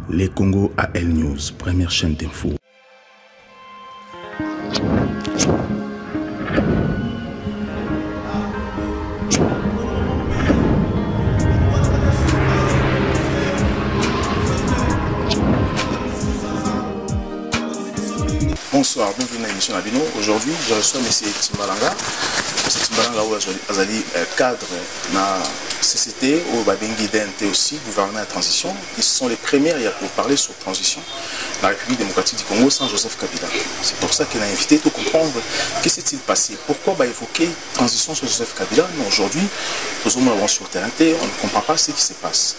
Les Congo AL News, première chaîne d'info. Bonsoir, bienvenue à l'émission Nabino. Aujourd'hui, je reçois M. Timbalanga. M. Timbalanga, Azali, cadre de la CCT, au Babengi DNT aussi, gouvernement de transition. Ils sont les premiers pour parler sur transition dans la République démocratique du Congo sans Joseph Kabila. C'est pour ça qu'il a invité tout comprendre qu'est-ce qui s'est passé. Pourquoi évoquer transition sur Joseph Kabila? Mais aujourd'hui, nous sommes sur le terrain, on ne comprend pas ce qui se passe.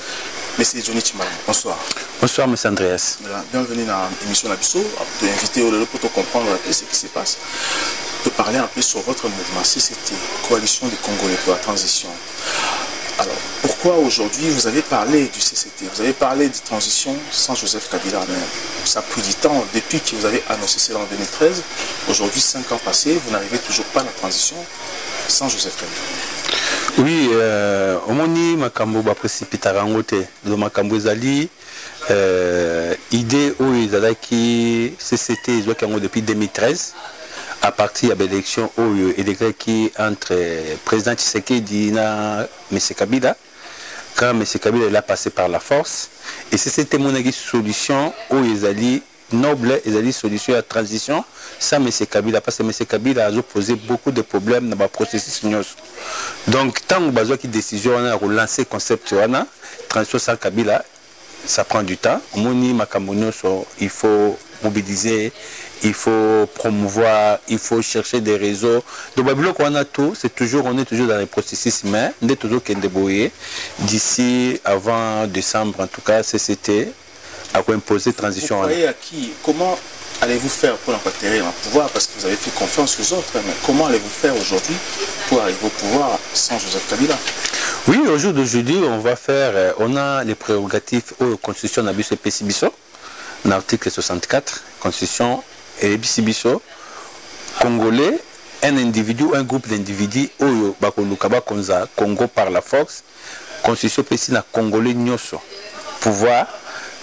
Monsieur Johnny Timbalanga, bonsoir. Bonsoir, M. Andreas. Bienvenue dans l'émission Nabiso. Tu es invité pour comprendre un peu ce qui se passe. De parler un peu sur votre mouvement CCT, Coalition des Congolais pour la transition. Alors, pourquoi aujourd'hui vous avez parlé du CCT? Vous avez parlé de transition sans Joseph Kabila, mais ça a pris du temps depuis que vous avez annoncé cela en 2013. Aujourd'hui, 5 ans passés, vous n'arrivez toujours pas à la transition sans Joseph Kabila. Oui, omoni makambo ba précipitarango te do makambo ezali idée oyo ezalaki CCT ezwaki yango depuis 2013 à partir de l'élection oyo elekaki entre président Tshisekedi na M. Kabila. Quand M. Kabila il a passé par la force et CCT monaki solution oyo ezali noble ezali solution à transition sans M. Kabila parce que M. Kabila a posé beaucoup de problèmes dans le processus. Donc tant que besoin qui décision on a relancé concept wana transition sans Kabila ça prend du temps. Moni makambono il faut mobiliser, il faut promouvoir, il faut chercher des réseaux. Donc Babylone on a tout, c'est toujours on est toujours dans les processus mais on est toujours qu'un débrouillé d'ici avant décembre en tout cas CCT à imposer transition. Vous croyez à qui? Comment allez-vous faire pour acquérir un pouvoir? Parce que vous avez fait confiance aux autres, mais comment allez-vous faire aujourd'hui pour arriver au pouvoir sans Joseph Kabila? Oui, au jour d'aujourd'hui, on va faire, on a les prérogatives aux constitutions de Bisso, l'article 64, constitution et Bisso, congolais, un individu, un groupe d'individus, Oyo, Bakolukaba, Konza, Congo par la force, constitution PC na congolais nyoso, pouvoir,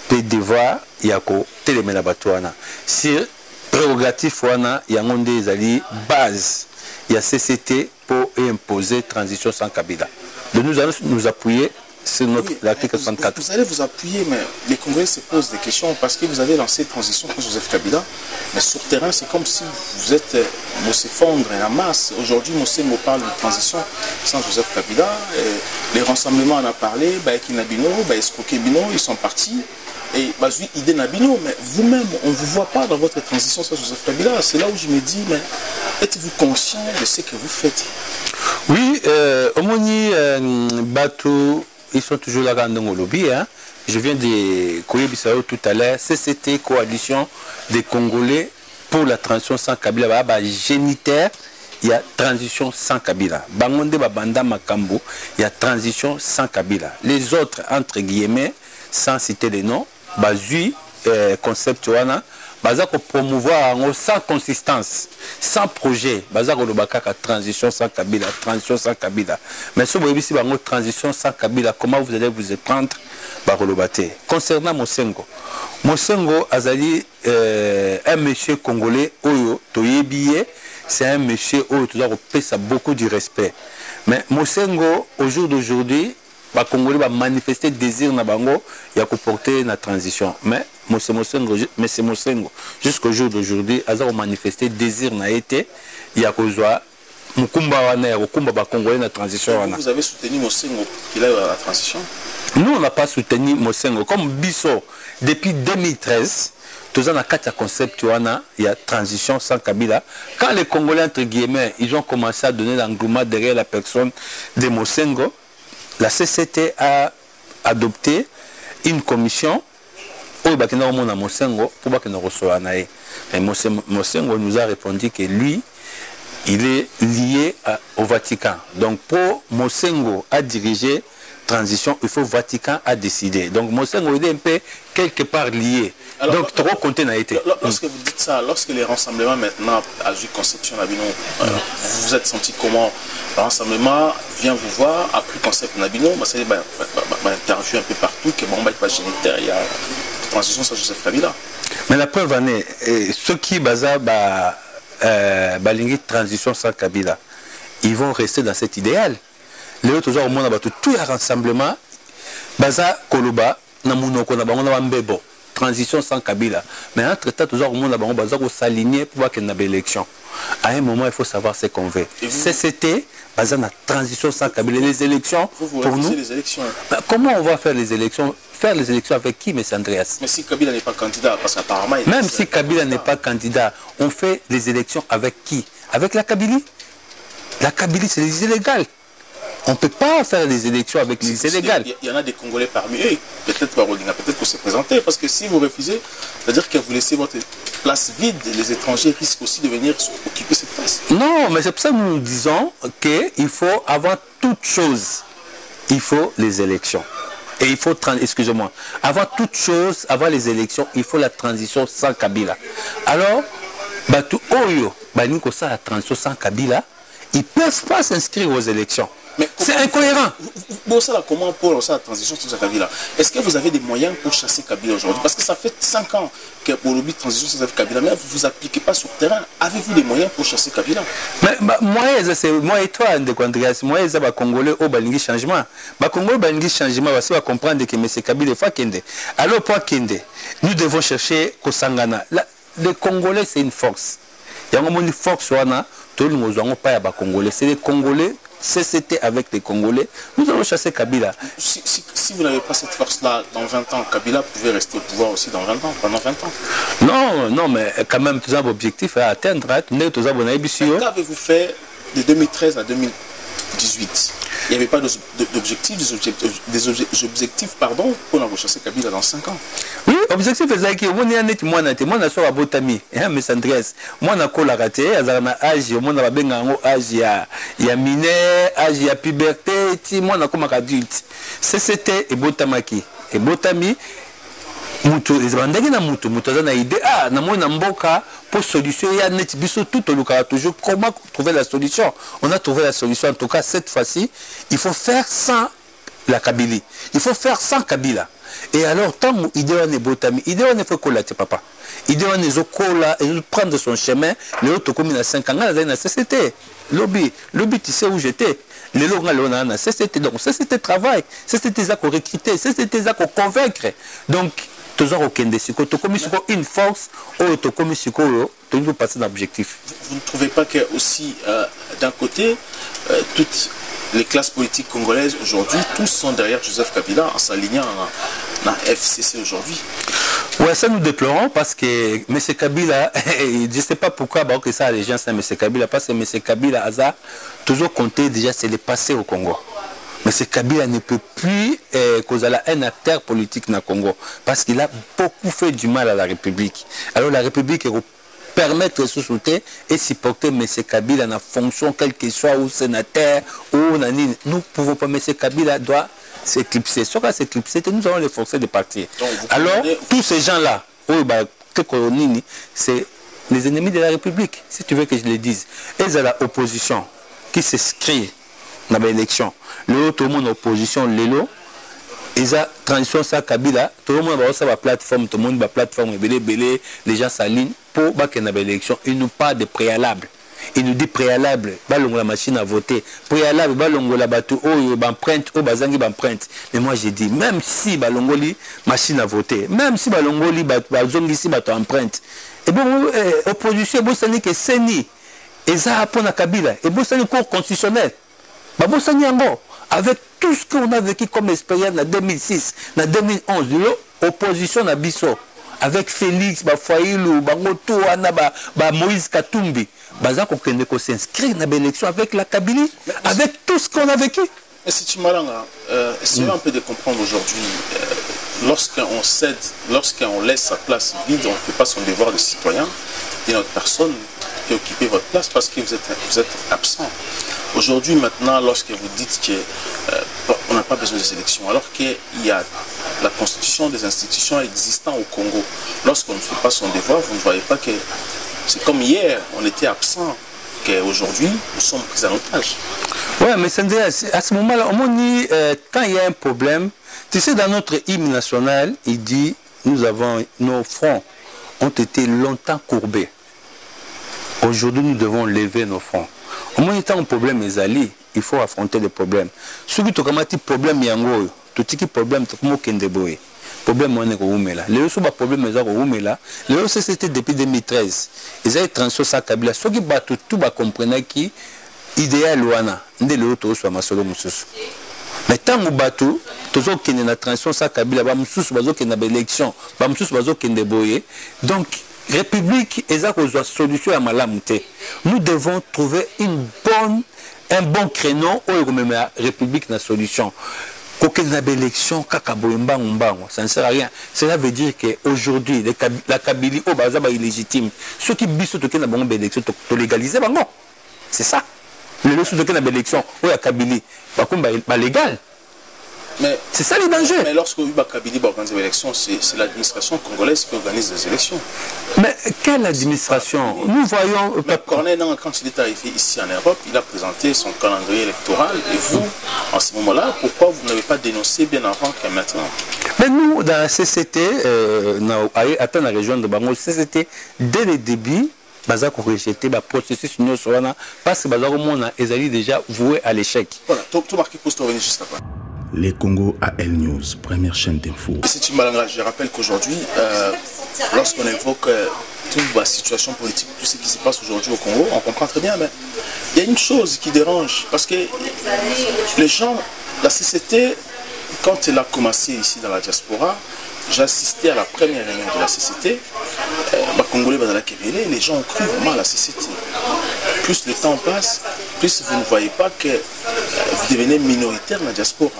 devoir, yako, télémena batouana. Si prérogatif wana, yangonde ezali base, il y a CCT pour imposer transition sans Kabila. De nous allons nous appuyer sur notre l'article 64. Vous allez vous appuyer, mais les Congolais se posent des questions parce que vous avez lancé transition sans Joseph Kabila, mais sur le terrain, c'est comme si vous êtes s'effondre en masse. Aujourd'hui, Mossengo parle de transition sans Joseph Kabila. Les rassemblements en a parlé, Kinabino, Escroquebino, ils sont partis. Et idée Nabino, mais vous-même, on ne vous voit pas dans votre transition sans Joseph Kabila. C'est là où je me dis, mais êtes-vous conscient de ce que vous faites? Oui, Omoni Batou, ils sont toujours là dans le lobby. Hein. Je viens de Koyebisao tout à l'heure. CCT, Coalition des Congolais pour la transition sans Kabila. Génitaire, il y a transition sans Kabila. Bangonde Babanda Makambo, il y a transition sans Kabila. Les autres, entre guillemets, sans citer les noms, Bazui, concept wana, Bazako promouvoir sans consistance, sans projet, Bazako Lobakaka transition sans Kabila, transition sans Kabila. Mais si vous voyez ici, transition sans Kabila, comment vous allez vous y prendre, Barolobate? Concernant Mossengo, Mossengo Azali, un monsieur congolais, Oyo, Toyebiye, c'est un monsieur Oyo, tout ça beaucoup de respect. Mais Mossengo, au jour d'aujourd'hui, les Congolais vont manifester désir na bango ya porter la transition. Mais M. Mossengo, jusqu'au jour d'aujourd'hui, ils ont manifesté désir na été ya kozwa mukumba wana ya kokumba ba Congolais na transition wana. Vous avez soutenu Mossengo qu'il aille à la transition? Nous on n'a pas soutenu Mossengo comme Bisso depuis 2013. Tous en a 4 concepts wana il y a transition sans Kabila. Quand les Congolais entre guillemets, ils ont commencé à donner l'engouement derrière la personne de Mossengo, la CCT a adopté une commission pour que Mossengo nous a répondu que lui, il est lié au Vatican. Donc pour Mossengo à diriger transition, il faut Vatican à décider. Donc Mossengo il est un peu quelque part lié. Alors, donc trop compté n'a été. Lorsque vous dites ça, lorsque les rassemblements maintenant à Jules Conception Nabino, vous vous êtes senti comment? Le rassemblement vient vous voir, a pris concept Nabino, c'est interview un peu partout, que bon, pas génitaire, il y a transition sans Joseph Kabila. Mais la preuve en est, ceux qui basent la transition sans Kabila, ils vont rester dans cet idéal. Les autres au monde tout un rassemblement, baza Koloba, Namunoko, Nabangona, transition sans Kabila. Mais entre-temps, toujours au monde va s'aligner pour voir qu'il y a une élection. À un moment, il faut savoir ce qu'on veut. CCT, basé la transition sans Kabila, les élections, pour nous. Les élections. Comment on va faire les élections? Faire les élections avec qui, M. Andreas? Mais si Kabila n'est pas candidat, parce qu'apparemment... Même si Kabila n'est pas candidat, on fait les élections avec qui? Avec la Kabylie. La Kabylie, c'est les illégales. On ne peut pas faire les élections avec les illégales. Il y en a des Congolais parmi eux, peut-être pour se présenter, parce que si vous refusez, c'est-à-dire que vous laissez votre place vide, les étrangers risquent aussi de venir occuper cette place. Non, mais c'est pour ça que nous disons qu'il faut, avant toute chose, il faut les élections. Et il faut, excusez-moi, avant toute chose, avant les élections, il faut la transition sans Kabila. Alors, Batu Oyo, la transition sans Kabila, ils ne peuvent pas s'inscrire aux élections. C'est incohérent. Comment pour la transition sans Kabila? Est-ce que vous avez des moyens pour chasser Kabila aujourd'hui? Parce que ça fait 5 ans que pour le but de transition sans Kabila, mais vous n'appliquez pas sur le terrain. Avez-vous des moyens pour chasser Kabila? Mais moi et toi, moi et les Congolais au Balingi changement. Les Congolais Balingi changement, parce qu'on comprendre que M. Kabila est Kende. Alors pour Kende, nous devons chercher Kosangana. Les Congolais, c'est une force. Il y a une force, tout le monde n'a pas de Congolais. C'est les Congolais. CCT avec les Congolais, nous allons chasser Kabila. Si vous n'avez pas cette force-là, dans 20 ans, Kabila pouvait rester au pouvoir aussi dans 20 ans, pendant 20 ans. Non, non, mais quand même, tous les objectifs à atteindre. Qu'avez-vous fait de 2013 à 2018? Il n'y avait pas d'objectifs, des objectifs pour nous chasser Kabila dans 5 ans. Oui, objectif c'est que moi je suis à Botami, mais Andreas, moi je suis raté, âge, moi âge ya mineur, âge ya puberté, moi je suis adulte. C'était et Botamaki, et Botami. Mutu ezabandaki na mutu aza na idée na moi na mboka pour solution ya net biso tout le toujours comment trouver la solution. On a trouvé la solution en tout cas cette fois-ci, il faut faire sans la Kabylie. Il faut faire sans Kabila. Et alors tant idée on est Botami, idée on est fait coller papa. Idée on est zokola et prendre son chemin, les autres comme na 5 ans na CCT. Lobby, tu sais où j'étais. Les lois CCT donc CCT travail, CCT ça qu'on recruter, CCT ça qu'on convaincre. Donc toujours aucun des une force ou comme toujours passer l'objectif. Vous ne trouvez pas que aussi d'un côté toutes les classes politiques congolaises aujourd'hui tous sont derrière Joseph Kabila en s'alignant dans FCC aujourd'hui? Ouais, ça nous déplorons parce que M. Kabila, je ne sais pas pourquoi que ça les gens c'est M. Kabila, parce que M. Kabila a toujours compté déjà c'est le passé au Congo. Mais ce Kabila ne peut plus causer un acteur politique dans le Congo parce qu'il a beaucoup fait du mal à la République. Alors la République permettre de sous-souter et supporter M. Kabila dans la fonction, quel qu'il soit, ou sénateur, ou nanine. Nous ne pouvons pas, M. Kabila doit s'éclipser. Soit qu'à s'éclipser, nous allons les forcer de partir. Donc, alors, tous ces gens-là, c'est les ennemis de la République, si tu veux que je le dise. Et c'est l'opposition qui s'inscrit dans l'élection. Tout le monde en opposition, ils ont transition ça Kabila, tout le monde a la plateforme, tout le monde a la plateforme, les gens s'alignent pour qu'il y ait une élection. Il n'y a pas de préalable. Il nous dit préalable, la machine à voter. Préalable, la bateau, empreinte, empreinte. Mais moi j'ai dit, même si balongoli machine à voter, même si balongoli ici empreinte, et bon, opposition, bon, ça n'est que Seni, et ça pour la Kabila, et bon, ça n'est cours constitutionnel. Bon, ça n'est avec tout ce qu'on a vécu comme expérience en 2006, en 2011, l'opposition à Bisso, avec Félix, Faïlou, Bangoto, Moïse Katumbi, qu'on s'inscrit dans l'élection avec la Kabylie, avec tout ce qu'on a vécu. Mais si tu m'as essayons un peu de comprendre aujourd'hui, lorsqu'on cède, lorsqu'on laisse sa place vide, on ne fait pas son devoir de citoyen, et notre personne peut occuper votre place parce que vous êtes absent. Aujourd'hui, maintenant, lorsque vous dites qu'on n'a pas besoin de sélection, alors qu'il y a la constitution des institutions existantes au Congo, lorsqu'on ne fait pas son devoir, vous ne voyez pas que c'est comme hier, on était absent, qu'aujourd'hui, nous sommes pris en otage. Oui, mais à ce moment-là, quand il y a un problème, tu sais, dans notre hymne national, il dit nos fronts ont été longtemps courbés. Aujourd'hui, nous devons lever nos fronts. Au moins, il y a un problème, il faut affronter les problèmes. Ce qui est un problème, tout ce qui est problème, c'est comme le problème, on est là. Les autres problèmes, les autres, c'était depuis 2013. Ils avaient transition ça Kabila. Ce qui bat tout, va comprendre qui idéal wana, ndé le autre soit masolo mususu. Mais tant que bateau, toujours qu'il y a une transition ça Kabila, ba mususu bazo qu'il y a une élection, ba mususu bazo qu'il y a boye. Donc République, eza kozwa solution à malamute. Nous devons trouver un bon créneau où même la République na solution. Aucune élection, ça ne sert à rien. Cela veut dire qu'aujourd'hui, la Kabylie, est illégitime. Ceux qui disent que la bonne élection, tu légaliser, c'est ça. Les leçons de la élection, la Kabylie, c'est légal. C'est ça les dangers. Mais lorsque la Kabylie organise les élections, c'est l'administration congolaise qui organise les élections. Mais quelle administration? Nous voyons... Corneille, quand il est arrivé ici en Europe, il a présenté son calendrier électoral. Et vous, en ce moment-là, pourquoi vous n'avez pas dénoncé bien avant que maintenant? Mais nous, dans la CCT, dans la région de Bango, CCT, dès le début, baza ko rejeter ba processus nous parce que baza ko mona ezali déjà voué à l'échec. Voilà, tout marqué pour se revenir juste après. Les Congo AL News, première chaîne d'info. C'est Timbalanga, je rappelle qu'aujourd'hui, lorsqu'on évoque toute la situation politique, tout ce qui se passe aujourd'hui au Congo, on comprend très bien, mais il y a une chose qui dérange, parce que les gens, la CCT, quand elle a commencé ici dans la diaspora, j'ai assisté à la première réunion de la CCT, les gens ont cru vraiment à la CCT. Plus le temps passe, plus vous ne voyez pas que vous devenez minoritaire dans la diaspora.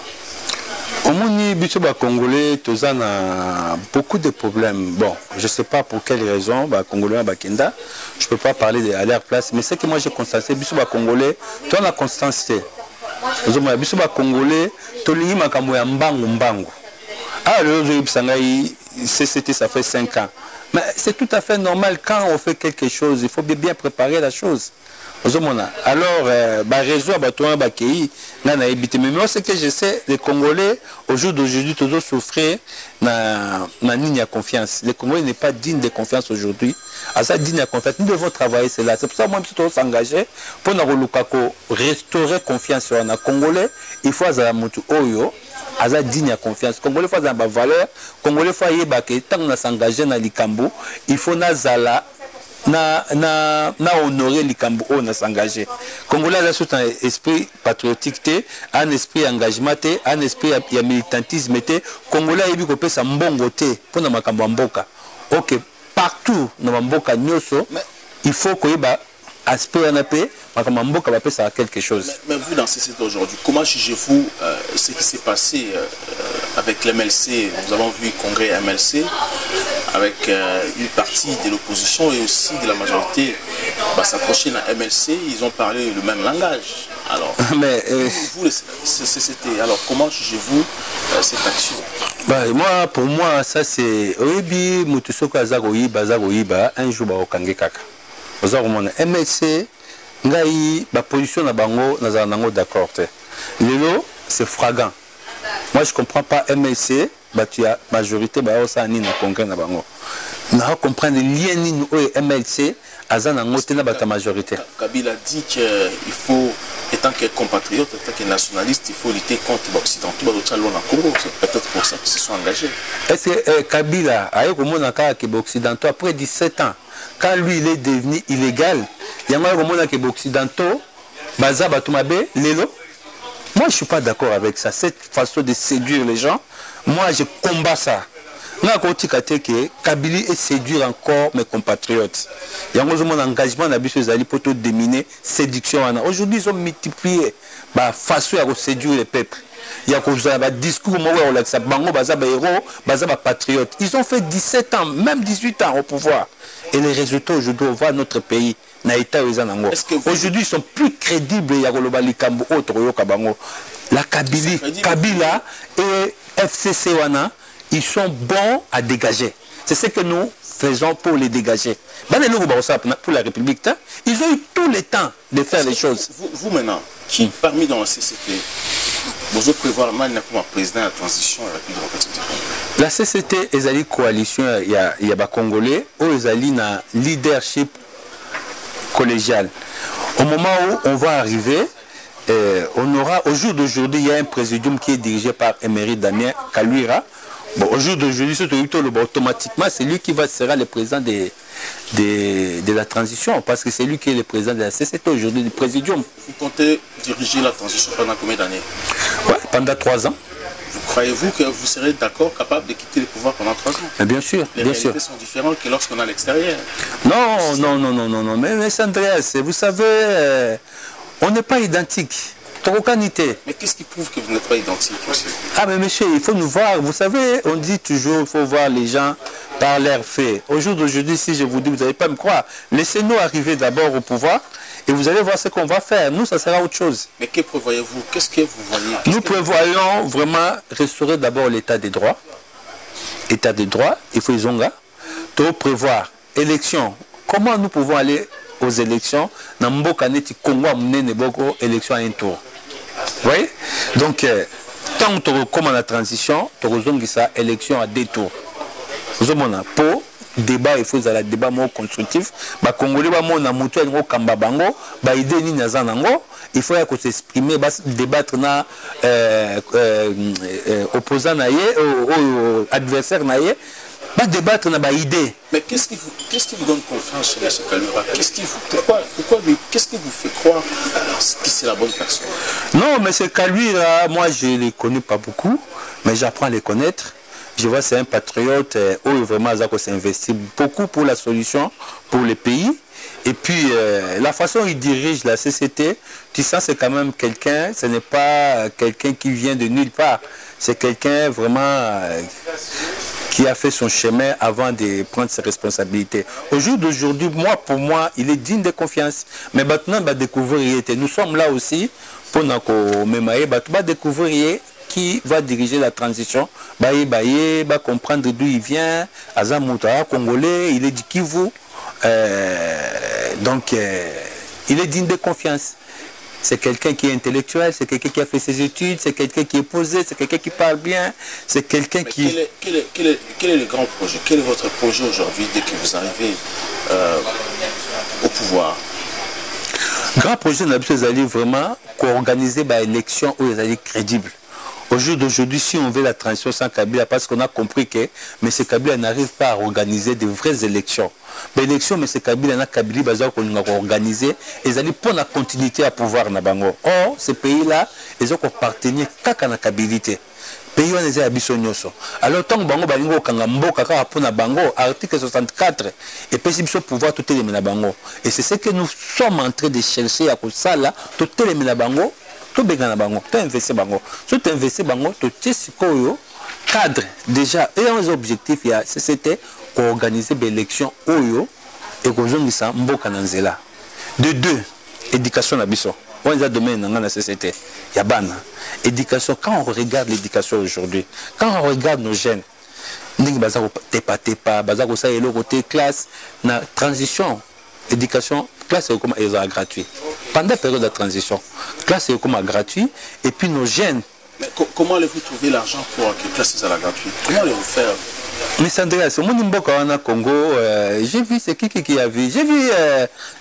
Au Moni Bichoba Congolais, tous a beaucoup de problèmes. Bon, je ne sais pas pour quelle raison, Congolais Bakenda, je ne peux pas parler à leur place, mais ce que moi j'ai constaté, Bichoba Congolais, toi la constance, Bichoba Congolais, Tolingi Makamoya Mbangu. Ah, le CCT, ça fait 5 ans. Mais c'est tout à fait normal quand on fait quelque chose, il faut bien préparer la chose. Alors, réseau mais ce que je sais, les Congolais, au jour d'aujourd'hui, toujours souffrir na ligne à confiance. Les Congolais n'est pas digne de confiance aujourd'hui. À ça, digne de confiance, nous devons travailler cela. C'est pour ça que moi, je suis s'engager pour restaurer confiance sur les Congolais. Il faut que mutu oyo aza digne à confiance. Congolais faut avoir valeur. Congolais faut yeba que tant qu'on s'engager dans likambo, il faut nazala na honorer likambo on a s'engager. Congolais a un esprit patriotique, un esprit engagement, un esprit militantisme. Congolais a eu que ça mbongo pour na makambo mboka. OK, partout na mboka nyoso, il faut que aspect en AP, Makamamboka va ça quelque chose. Mais vous, dans CCT aujourd'hui, comment jugez-vous ce qui s'est passé avec l'MLC? Nous avons vu le congrès MLC avec une partie de l'opposition et aussi de la majorité s'approcher dans MLC, ils ont parlé le même langage. Alors, mais, vous, le CCT, alors comment jugez-vous cette action? Moi, pour moi, ça c'est Oyebi, Mutusoko Azagoyiba, un jour au Kangekaka. MLC, ngai ba position na bango na nango d'accord. Lelo c'est fragant. Moi je comprends pas MLC, tu as majorité ba osa ni na congrès na bango. Na comprendre lien ni o MLC azana ngote na bata majorité. Kabila dit qu'il faut, étant que compatriote, étant que nationaliste, il faut lutter contre l'Occidentaux dans Congo. C'est peut-être pour ça qu'ils se sont engagés. Est-ce que Kabila a eu comme on a que l'Occidentaux après 17 ans? Quand lui il est devenu illégal, il y a un occidentaux, Lelo. Moi je ne suis pas d'accord avec ça, cette façon de séduire les gens. Moi je combats ça. Kabila est séduire encore mes compatriotes. Il y a un engagement pour déminer séduction. Aujourd'hui ils ont multiplié la façon de séduire les peuples. Il y a un discours patriotes. Ils ont fait 17 ans, même 18 ans au pouvoir. Et les résultats aujourd'hui, on voit notre pays. Aujourd'hui, ils sont plus crédibles. La Kabila et FCC, ils sont bons à dégager. C'est ce que nous faisons pour les dégager. Pour la République, ils ont eu tout le temps de faire les choses. Vous maintenant, qui parmi dans la CCT, vous prévoir maintenant comme président de la transition à la République démocratique du Congo? La CCT est une coalition, il y a des Congolais, où ils ont un leadership collégial. Au moment où on va arriver, on aura, au jour d'aujourd'hui, il y a un présidium qui est dirigé par Émérite Damien Kaluira. Bon, au jour d'aujourd'hui, automatiquement, c'est lui qui sera le président de la transition, parce que c'est lui qui est le président de la CCT aujourd'hui, du présidium. Vous comptez diriger la transition pendant combien d'années? Oui, pendant 3 ans. Croyez-vous que vous serez d'accord, capable de quitter le pouvoir pendant 3 ans? Mais bien sûr, les bien sûr. réalités sont différentes que lorsqu'on est à l'extérieur. Non. Mais Andreas, vous savez, on n'est pas identique. Mais qu'est-ce qui prouve que vous n'êtes pas identique aussi? Ah mais monsieur, il faut nous voir. Vous savez, on dit toujours, il faut voir les gens par leurs faits. Au jour d'aujourd'hui, si je vous dis, vous n'allez pas me croire. Laissez-nous arriver d'abord au pouvoir et vous allez voir ce qu'on va faire. Nous, ça sera autre chose. Mais que prévoyez-vous? Qu'est-ce que vous voyez? Nous prévoyons vraiment restaurer d'abord l'état des droits. État des droits, il faut les ongas. Tout prévoir. Élection. Comment nous pouvons aller aux élections? Dans Mbokaneti Congo a mené une élection à un tour. Vous voyez? Donc, tant que comme la transition, tu as ça élection à 2 tours. Vous avez pour débat, il faut un débat constructif. Les Congolais il faut s'exprimer, débattre na opposant adversaire débattre na idée. Mais qu'est-ce qui vous donne confiance chez M. Kaluira? Qu'est-ce qui vous fait croire que c'est la bonne personne? Non, M. Kaluira, moi je ne les connais pas beaucoup, mais j'apprends à les connaître. Je vois c'est un patriote où vraiment s'investit beaucoup pour la solution, pour le pays. Et puis la façon dont il dirige la CCT, tu sens c'est quand même quelqu'un, ce n'est pas quelqu'un qui vient de nulle part. C'est quelqu'un vraiment qui a fait son chemin avant de prendre ses responsabilités. Au jour d'aujourd'hui, pour moi, il est digne de confiance. Mais maintenant, on va découvrir, nous sommes là aussi pour nous découvrir qui va diriger la transition, comprendre d'où il vient, Azamouta, Congolais, il est du Kivu. Donc, il est digne de confiance. C'est quelqu'un qui est intellectuel, c'est quelqu'un qui a fait ses études, c'est quelqu'un qui est posé, c'est quelqu'un qui parle bien, c'est quelqu'un qui... Quel est le grand projet? Quel est votre projet aujourd'hui dès que vous arrivez au pouvoir? Grand projet, nous allons vraiment organiser une élection où ils allaient crédibles. Au jour d'aujourd'hui, si on veut la transition sans Kabila, parce qu'on a compris que M. Kabila n'arrive pas à organiser de vraies élections. Mais l'élection, M. Kabila n'a Kabila pas organisé, ils allaient pour la continuité à pouvoir na bango. Or, ce pays-là, ils ont appartenu qu'à la Kabilité. Pays où ils ont alors, tant que bango balingo kangambo kaka pour na bango, article 64, et puis si vous pouvoir tout éliminer na bango. Et c'est ce que nous sommes en train de chercher à ça là, tout éliminer na bango. Tu as bango, tu as investi bango. Si tu as investi bango, tu as cadre déjà. Et un objectif, c'était organiser l'élection Oyo et que mboka nanzela. De 2, éducation na biso. On a domaine dans la société. Il y a ban. Éducation, quand on regarde l'éducation aujourd'hui, quand on regarde nos jeunes, classe, na transition, éducation, classe est comme gratuit. Pendant la période de transition, classe est comme gratuit, et puis nos jeunes. Mais comment allez-vous trouver l'argent pour que classe soit gratuite? Comment allez-vous faire? Mais Andreas, mon Mboka en Congo, j'ai vu, c'est qui a vu? J'ai vu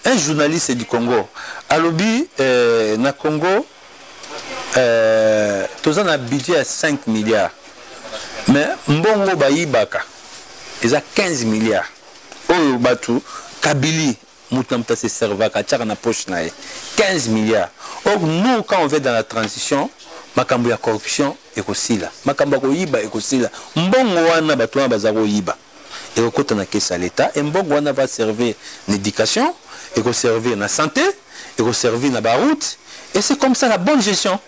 un journaliste du Congo. À l'Obi, na Congo, tous un budget à 5 milliards. Mais Mbongo Baïbaka, ils ont 15 milliards. Oyo Batu, Kabili. Moutamta se serva kachaka na poche na 15 milliards. Or nous quand on va dans la transition, makambo ya corruption ekosila, makambo ko yiba ekosila. Mbongo wana bato na bazako yiba. Et au côté na caisse à l'état, et mbongo wana va servir l'éducation, et va servir la santé, et va servir la route, et c'est comme ça la bonne gestion.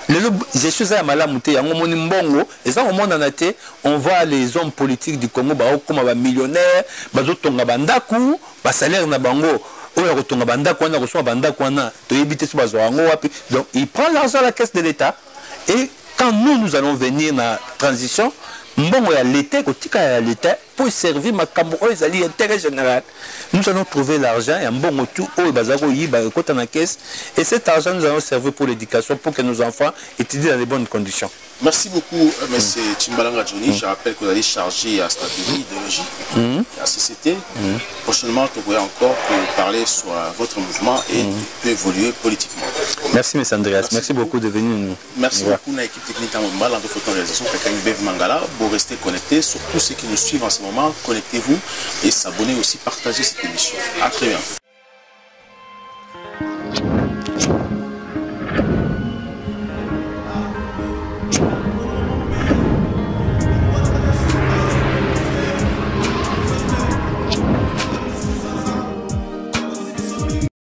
Je suis à Malamouté, on voit les hommes politiques du Congo comme des millionnaires, des salaires na bango, donc il prend l'argent à la caisse de l'État. Et quand nous allons venir dans la transition, l'État pour servir l'intérêt général. Nous allons trouver l'argent et cet argent nous allons servir pour l'éducation, pour que nos enfants étudient dans les bonnes conditions. Merci beaucoup, M. Timbalanga Johnny. Je rappelle que vous allez charger à stratégie, idéologie, à CCT. Prochainement, vous pourrez encore parler sur votre mouvement et peut évoluer politiquement. Merci, M. Andreas. Merci beaucoup de venir nous. Merci beaucoup à l'équipe technique en Mobile, en photo réalisation, Bev Mangala. Vous restez connectés. Surtout ceux qui nous suivent en ce moment, connectez-vous et s'abonnez aussi, partagez cette émission. À très bientôt.